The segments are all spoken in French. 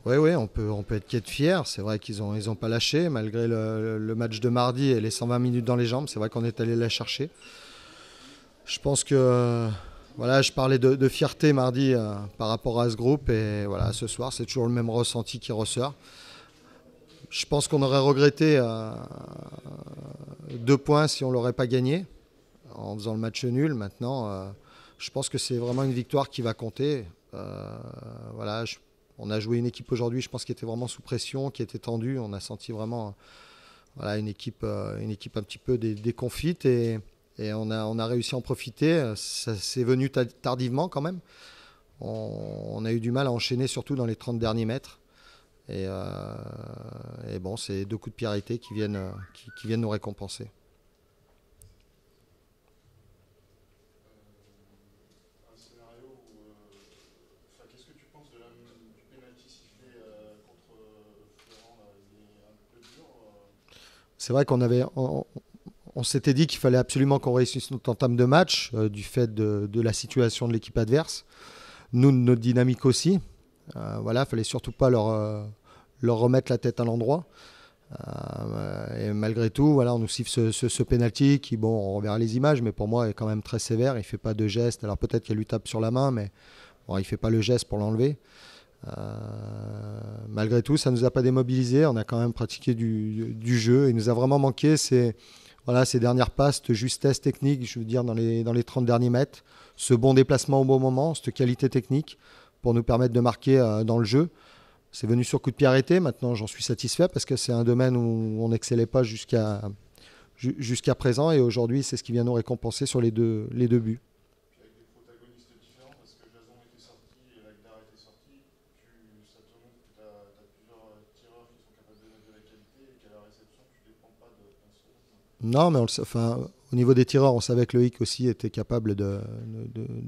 Oui, oui, on peut être qu'être fier. C'est vrai qu'ils ont pas lâché, malgré le match de mardi et les 120 minutes dans les jambes. C'est vrai qu'on est allé la chercher. Je pense que voilà, je parlais de fierté mardi par rapport à ce groupe. Et voilà, ce soir, c'est toujours le même ressenti qui ressort. Je pense qu'on aurait regretté 2 points si on l'aurait pas gagné en faisant le match nul. Maintenant, je pense que c'est vraiment une victoire qui va compter. Voilà, on a joué une équipe aujourd'hui, je pense, qui était vraiment sous pression, qui était tendue. On a senti vraiment voilà, une équipe un petit peu déconfite et on a réussi à en profiter. Ça c'est venu tardivement quand même. On a eu du mal à enchaîner, surtout dans les 30 derniers mètres. Et bon, c'est 2 coups de pied arrêtés qui viennent nous récompenser. Un scénario où. Enfin, qu'est-ce que tu penses du penalty sifflé contre Florent là? Il est un peu dur. C'est vrai on s'était dit qu'il fallait absolument qu'on réussisse notre entame de match du fait de la situation de l'équipe adverse. Nous, de notre dynamique aussi. Voilà, il fallait surtout pas leur remettre la tête à l'endroit. Et malgré tout, voilà, on nous siffle ce penalty qui, bon, on reverra les images, mais pour moi est quand même très sévère. Il fait pas de geste. Alors peut-être qu'elle lui tape sur la main, mais bon, il fait pas le geste pour l'enlever. Malgré tout, ça ne nous a pas démobilisés. On a quand même pratiqué du jeu. Il nous a vraiment manqué ces dernières passes, cette justesse technique, je veux dire, dans les 30 derniers mètres. Ce bon déplacement au bon moment, cette qualité technique pour nous permettre de marquer dans le jeu. C'est venu sur coup de pied arrêté. Maintenant, j'en suis satisfait parce que c'est un domaine où on n'excellait pas jusqu'à présent. Et aujourd'hui, c'est ce qui vient nous récompenser sur les deux buts. Puis avec des protagonistes différents, parce que Jason était sorti et Lagdar était sorti, ça te montre que tu as plusieurs tireurs qui sont capables de mettre de la qualité et qu'à la réception, tu ne dépends pas d'un seul. Non, mais enfin, au niveau des tireurs, on savait que Loïc aussi était capable de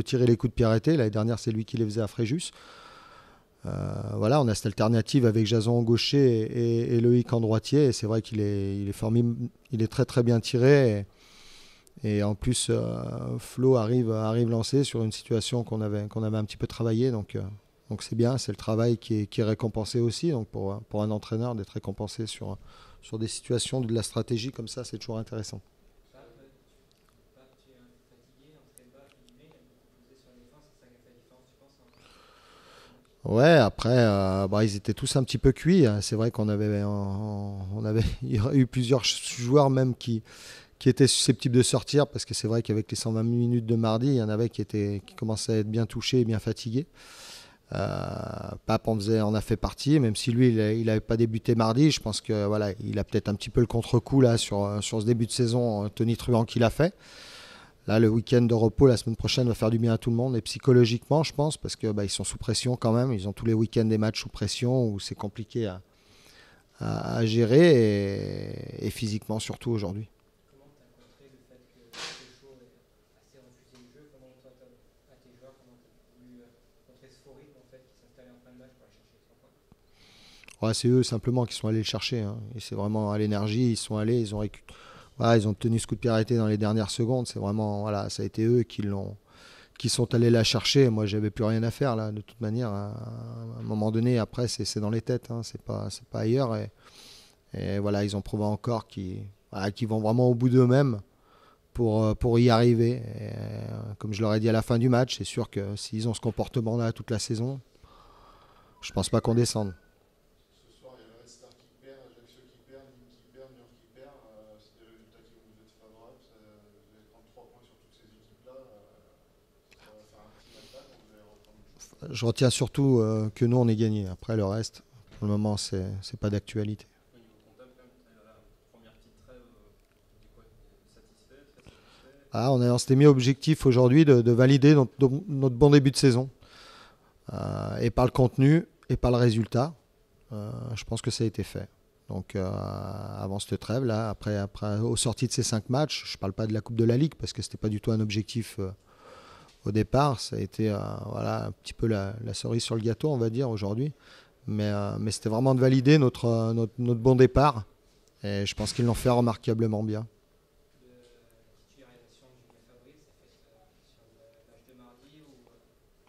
tirer les coups de pied arrêtés. L'année dernière, c'est lui qui les faisait à Fréjus. Voilà, on a cette alternative avec Jason en gaucher et Loïc en droitier. Et c'est vrai qu'il est formidable, il est très très bien tiré. Et en plus, Flo arrive lancé sur une situation qu'on avait un petit peu travaillé. Donc c'est bien, c'est le travail qui est récompensé aussi. Donc pour un entraîneur d'être récompensé sur des situations de la stratégie comme ça, c'est toujours intéressant. Ouais, après, bah, ils étaient tous un petit peu cuits. C'est vrai qu'on avait il y aurait eu plusieurs joueurs même qui étaient susceptibles de sortir parce que c'est vrai qu'avec les 120 minutes de mardi, il y en avait qui commençaient à être bien touchés et bien fatigués. Pape en a fait partie, même si lui, il n'avait pas débuté mardi. Je pense que voilà, il a peut-être un petit peu le contre-coup là sur ce début de saison, Tony Truant qu'il a fait. Là, le week-end de repos la semaine prochaine va faire du bien à tout le monde et psychologiquement, je pense, parce que bah, ils sont sous pression quand même. Ils ont tous les week-ends des matchs sous pression où c'est compliqué à gérer et physiquement surtout aujourd'hui. Ouais, c'est eux simplement qui sont allés le chercher, hein. Et c'est vraiment à l'énergie. Ils sont allés, voilà, ils ont tenu ce coup de pied arrêté dans les dernières secondes. C'est vraiment, voilà, ça a été eux qui sont allés la chercher. Moi, j'avais plus rien à faire là. De toute manière, à un moment donné, après, c'est dans les têtes, hein. C'est pas ailleurs. Et voilà, ils ont prouvé encore voilà, qu'ils vont vraiment au bout d'eux-mêmes pour y arriver. Et, comme je leur ai dit à la fin du match, c'est sûr que s'ils ont ce comportement-là toute la saison, je pense pas qu'on descende. Ce soir, il y a le Red Star qui perd, Ajaccio qui perd, Nîmes qui perd, Niort qui perd. C'est des résultats qui vont vous être favorables. Vous allez prendre 3 points sur toutes ces équipes-là. Ça va faire un petit mal-bas quand vous allez reprendre le championnat. Je retiens surtout que nous, on est gagné. Après, le reste, pour le moment, c'est pas d'actualité. Au niveau comptable, quand même, la première petite trêve, t'es quoi? Satisfait, très satisfait? On s'était mis objectif aujourd'hui de valider notre bon début de saison. Et par le contenu et par le résultat, je pense que ça a été fait. Donc avant cette trêve, là, après aux sorties de ces 5 matchs, je ne parle pas de la Coupe de la Ligue parce que ce n'était pas du tout un objectif au départ. Ça a été voilà, un petit peu la cerise sur le gâteau, on va dire, aujourd'hui. Mais c'était vraiment de valider notre bon départ. Et je pense qu'ils l'ont fait remarquablement bien.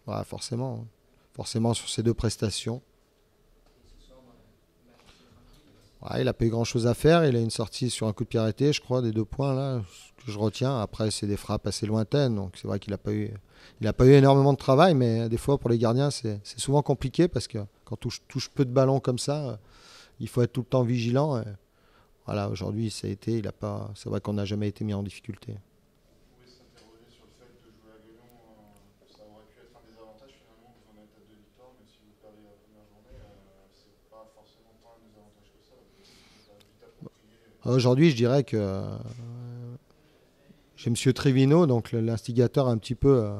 Voilà, forcément. Forcément sur ces 2 prestations. Ouais, il n'a pas eu grand-chose à faire. Il a une sortie sur un coup de pied arrêté, je crois, des 2 points là, ce que je retiens. Après, c'est des frappes assez lointaines, donc c'est vrai qu'il n'a pas eu, il a pas eu énormément de travail, mais des fois pour les gardiens, c'est souvent compliqué parce que quand on touche peu de ballons comme ça, il faut être tout le temps vigilant. Et voilà, aujourd'hui, ça a été, il a pas, c'est vrai qu'on n'a jamais été mis en difficulté. Vous pouvez s'interroger sur le fait de jouer à Guignon. Ça aurait pu être un désavantage finalement. Vous en êtes à 2 victoires, mais si vous perdez la première journée, c'est pas forcément tant un désavantage que ça. Vous avez vite approprié. Aujourd'hui, je dirais que j'ai M. Trevino, donc l'instigateur un petit peu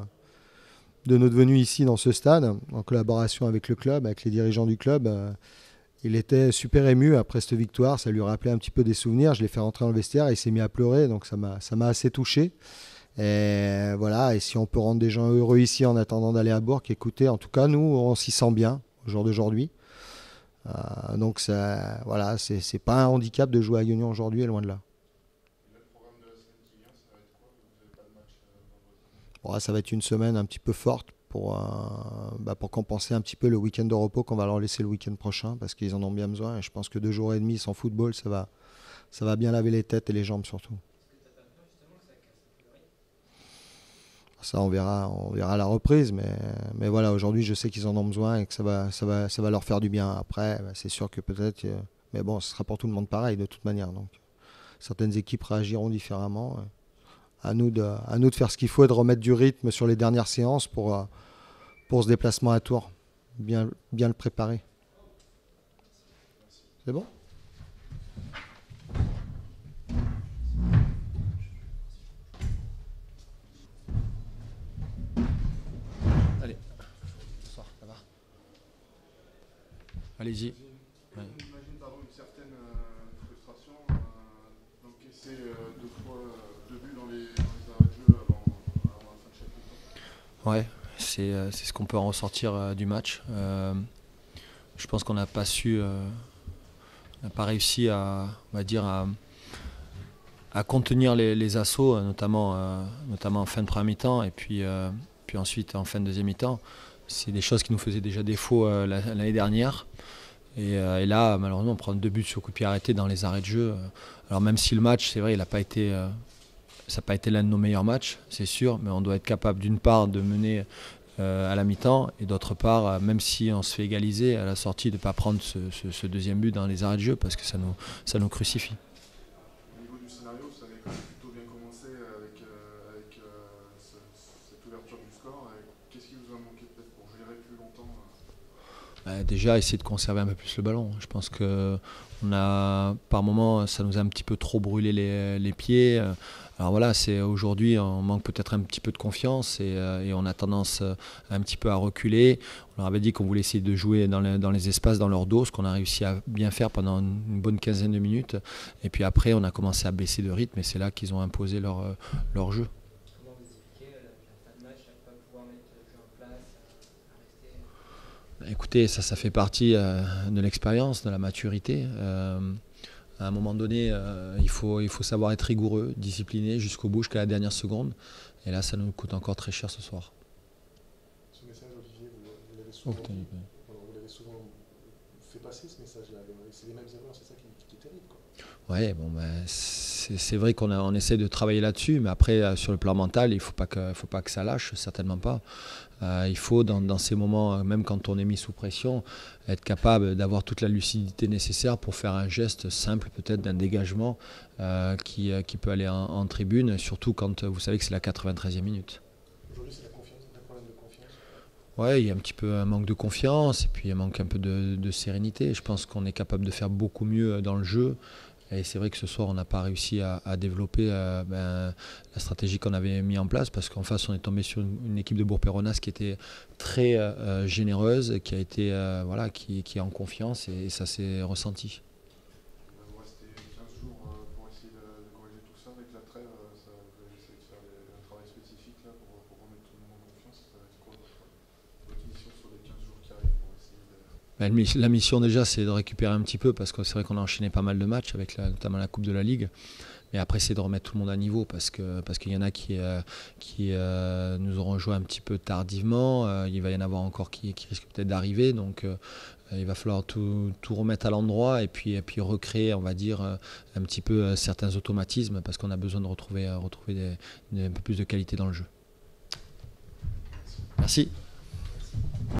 de notre venue ici dans ce stade, en collaboration avec le club, avec les dirigeants du club. Il était super ému après cette victoire, ça lui rappelait un petit peu des souvenirs. Je l'ai fait rentrer dans le vestiaire et il s'est mis à pleurer, donc ça m'a assez touché. Et voilà, et si on peut rendre des gens heureux ici en attendant d'aller à Bourg, écoutez, en tout cas, nous, on s'y sent bien au jour d'aujourd'hui. Donc ça, voilà, c'est pas un handicap de jouer à Guignon aujourd'hui, loin de là. Et le programme de la semaine qui vient, ça va être quoi? Vous n'avez pas de match vendredi? Bon, ça va être une semaine un petit peu forte pour compenser un petit peu le week-end de repos qu'on va leur laisser le week-end prochain parce qu'ils en ont bien besoin. Et je pense que 2 jours et demi sans football, ça va bien laver les têtes et les jambes surtout. Ça, on verra à la reprise, mais voilà, aujourd'hui, je sais qu'ils en ont besoin et que ça va leur faire du bien. Après, c'est sûr que peut-être, mais bon, ce sera pour tout le monde pareil de toute manière. Donc, certaines équipes réagiront différemment. À nous de faire ce qu'il faut et de remettre du rythme sur les dernières séances pour ce déplacement à Tours. Bien le préparer. C'est bon? Allez, bonsoir, ça va? Allez-y. Ouais. J'imagine une certaine frustration d'encaisser 2 buts dans les arrêts de jeu avant la fin de chaque mi-temps. Ouais, c'est ce qu'on peut en ressortir du match. Je pense qu'on n'a pas n'a pas réussi on va dire, à contenir les assauts, notamment en fin de première mi-temps et puis ensuite en fin de deuxième mi-temps. C'est des choses qui nous faisaient déjà défaut l'année dernière. Et là, malheureusement, on prend 2 buts sur coup de pied arrêté dans les arrêts de jeu. Alors même si le match, c'est vrai, ça n'a pas été l'un de nos meilleurs matchs, c'est sûr, mais on doit être capable d'une part de mener à la mi-temps et d'autre part, même si on se fait égaliser à la sortie, de ne pas prendre ce deuxième but dans les arrêts de jeu parce que ça nous crucifie. Au niveau du scénario, ça avait quand même plutôt bien commencé avec cette ouverture du score. Qu'est-ce qui vous a manqué peut-être pour gérer plus longtemps? Déjà, essayer de conserver un peu plus le ballon. Je pense que par moment, ça nous a un petit peu trop brûlé les pieds. Alors voilà, aujourd'hui, on manque peut-être un petit peu de confiance et on a tendance un petit peu à reculer. On leur avait dit qu'on voulait essayer de jouer dans les espaces, dans leur dos, ce qu'on a réussi à bien faire pendant une bonne quinzaine de minutes. Et puis après, on a commencé à baisser de rythme et c'est là qu'ils ont imposé leur jeu. Comment vous expliquez la fin de match, à ne pas pouvoir mettre le jeu en place, à rester. Écoutez, ça fait partie de l'expérience, de la maturité. À un moment donné, il faut savoir être rigoureux, discipliné jusqu'au bout, jusqu'à la dernière seconde. Et là, ça nous coûte encore très cher ce soir. Ce message, Olivier, vous l'avez souvent, vous l'avez souvent fait passer, ce message-là. C'est les mêmes erreurs, c'est ça qui est terrible, quoi. Ouais, bon, c'est vrai qu'on essaie de travailler là-dessus, mais après, sur le plan mental, il ne faut pas que ça lâche, certainement pas. Il faut, dans ces moments, même quand on est mis sous pression, être capable d'avoir toute la lucidité nécessaire pour faire un geste simple, peut-être d'un dégagement qui peut aller en tribune, surtout quand vous savez que c'est la 93e minute. Aujourd'hui, c'est la confiance, un problème de confiance. Ouais, il y a un petit peu un manque de confiance et puis il manque un peu de sérénité. Je pense qu'on est capable de faire beaucoup mieux dans le jeu. Et c'est vrai que ce soir, on n'a pas réussi à développer la stratégie qu'on avait mis en place parce qu'en face, on est tombé sur une équipe de Bourg-Péronas qui était très généreuse, qui est en confiance et ça s'est ressenti. Il va vous rester 15 jours pour essayer de corriger tout ça. Avec la trêve, vous allez essayer de faire un travail spécifique là, pour remettre tout le monde en confiance. Ça va être quoi votre mission sur les 15 jours qui arrivent pour essayer de... La mission déjà, c'est de récupérer un petit peu parce que c'est vrai qu'on a enchaîné pas mal de matchs avec notamment la Coupe de la Ligue. Mais après, c'est de remettre tout le monde à niveau parce qu'il y en a qui nous auront joué un petit peu tardivement. Il va y en avoir encore qui risquent peut-être d'arriver. Donc, il va falloir tout remettre à l'endroit et puis recréer, on va dire, un petit peu certains automatismes parce qu'on a besoin de retrouver un peu plus de qualité dans le jeu. Merci.